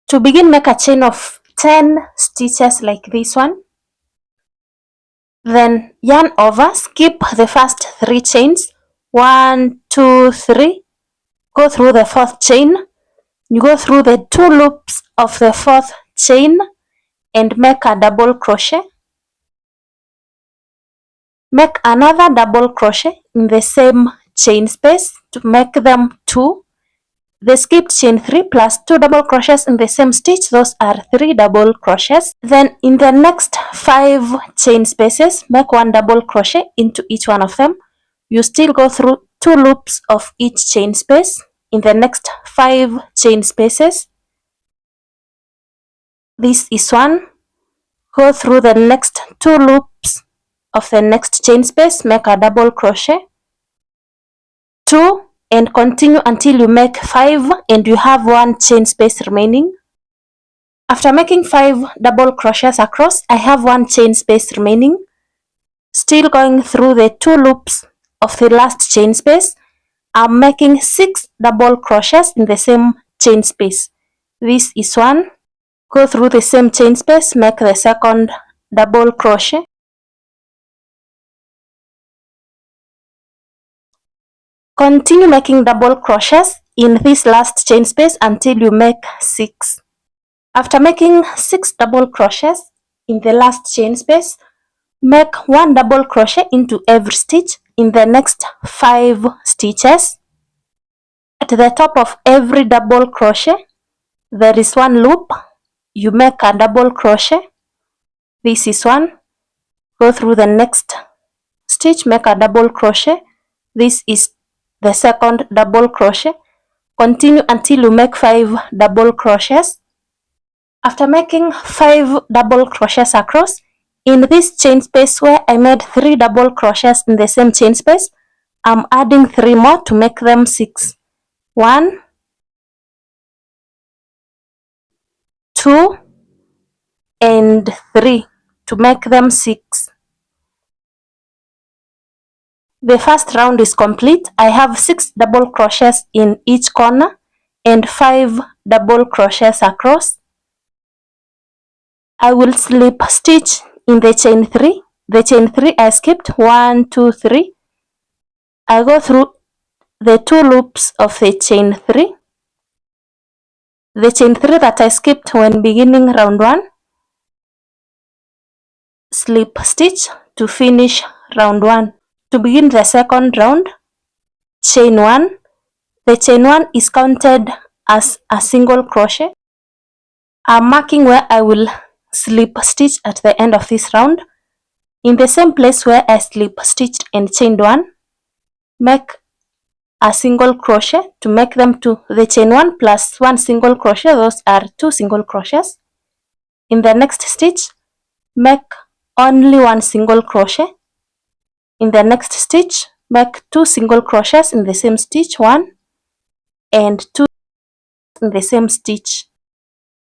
To begin, make a chain of 10 stitches like this one. Then yarn over, skip the first 3 chains. 1, 2, 3. Go through the 4th chain. You go through the 2 loops of the 4th chain and make a double crochet. Make another double crochet in the same chain space to make them 2. The skipped chain 3 plus 2 double crochets in the same stitch, those are 3 double crochets. Then in the next 5 chain spaces, make 1 double crochet into each one of them. You still go through 2 loops of each chain space in the next 5 chain spaces. This is 1. Go through the next 2 loops of the next chain space, make a double crochet, 2, and continue until you make 5 and you have 1 chain space remaining. After making 5 double crochets across, I have 1 chain space remaining. Still going through the 2 loops of the last chain space, I'm making 6 double crochets in the same chain space. This is 1. Go through the same chain space, make the second double crochet. Continue making double crochets in this last chain space until you make 6. After making 6 double crochets in the last chain space, make 1 double crochet into every stitch in the next 5 stitches. At the top of every double crochet, there is 1 loop. You make a double crochet. This is 1. Go through the next stitch, make a double crochet. This is the second double crochet. Continue until you make 5 double crochets. After making 5 double crochets across, in this chain space where I made 3 double crochets in the same chain space, I'm adding 3 more to make them 6. 1, 2, and 3 to make them 6. The first round is complete. I have 6 double crochets in each corner and 5 double crochets across. I will slip stitch in the chain 3. The chain 3 I skipped 1, 2, 3. I go through the 2 loops of the chain 3. The chain 3 that I skipped when beginning round 1. Slip stitch to finish round 1. To begin the second round, chain 1. The chain 1 is counted as a single crochet. I'm marking where I will slip stitch at the end of this round. In the same place where I slip stitched and chained 1, make a single crochet to make them 2. The chain 1 plus 1 single crochet, those are 2 single crochets. In the next stitch, make only 1 single crochet. In the next stitch, make 2 single crochets in the same stitch, 1 and 2 in the same stitch.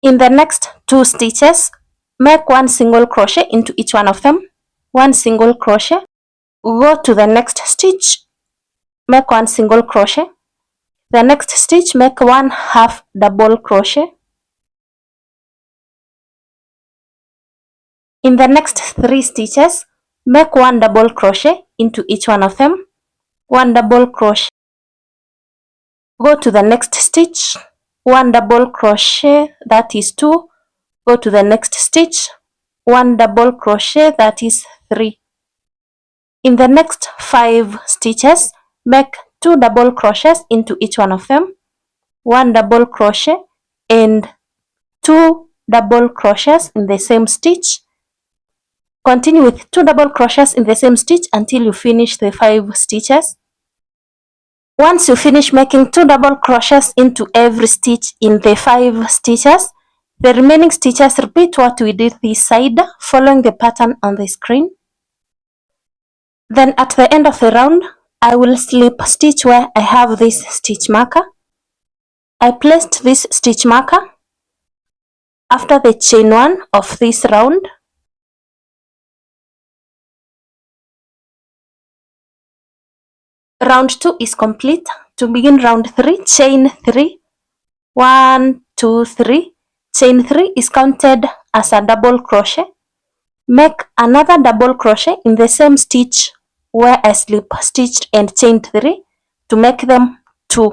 In the next 2 stitches, make 1 single crochet into each one of them, 1 single crochet. Go to the next stitch, make 1 single crochet. The next stitch, make 1 half double crochet. In the next 3 stitches, make 1 double crochet into each one of them, 1 double crochet. Go to the next stitch, 1 double crochet, that is 2. Go to the next stitch, 1 double crochet, that is 3. In the next 5 stitches, make 2 double crochets into each one of them, 1 double crochet and 2 double crochets in the same stitch. Continue with 2 double crochets in the same stitch until you finish the 5 stitches. Once you finish making 2 double crochets into every stitch in the 5 stitches, the remaining stitches repeat what we did this side, following the pattern on the screen. Then at the end of the round, I will slip stitch where I have this stitch marker. I placed this stitch marker after the chain 1 of this round. Round 2 is complete. To begin round 3, chain 3, 1, 2, 3, chain 3 is counted as a double crochet. Make another double crochet in the same stitch where I slip stitched and chained 3 to make them 2.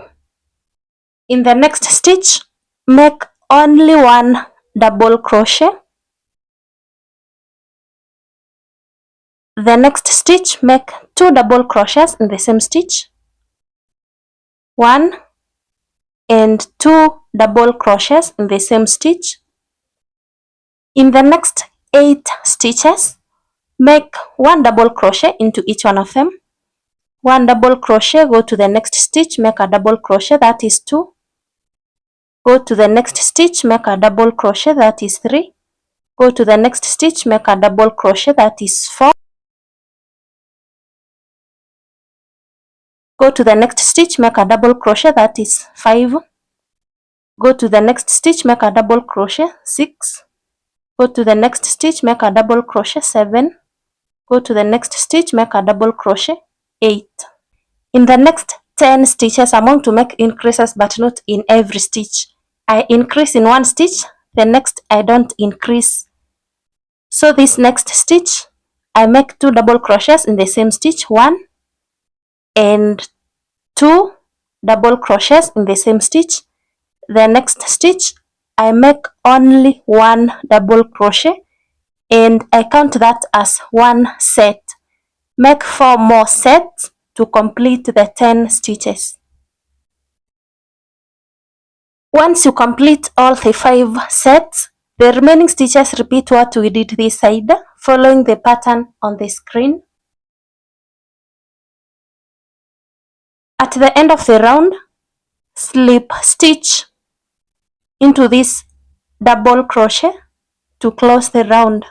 In the next stitch, make only one double crochet. The next stitch, make 2 double crochets in the same stitch, 1 and 2 double crochets in the same stitch. In the next 8 stitches, make 1 double crochet into each one of them. 1 double crochet, go to the next stitch, make a double crochet, that is 2. Go to the next stitch, make a double crochet, that is 3. Go to the next stitch, make a double crochet, that is 4. Go to the next stitch, make a double crochet, that is 5. Go to the next stitch, make a double crochet, 6. Go to the next stitch, make a double crochet, 7. Go to the next stitch, make a double crochet, 8. In the next 10 stitches, I'm going to make increases but not in every stitch. I increase in one stitch, the next I don't increase. So this next stitch, I make 2 double crochets in the same stitch, 1 and 2 double crochets in the same stitch. The next stitch, I make only 1 double crochet and I count that as 1 set. Make 4 more sets to complete the 10 stitches. Once you complete all the 5 sets, the remaining stitches repeat what we did this side, following the pattern on the screen. At the end of the round, slip stitch into this double crochet to close the round.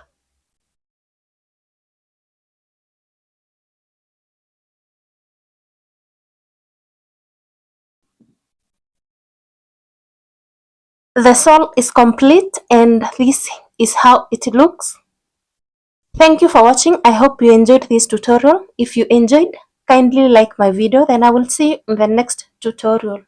The sole is complete and this is how it looks. Thank you for watching. I hope you enjoyed this tutorial. If you enjoyed, kindly like my video, then I will see you in the next tutorial.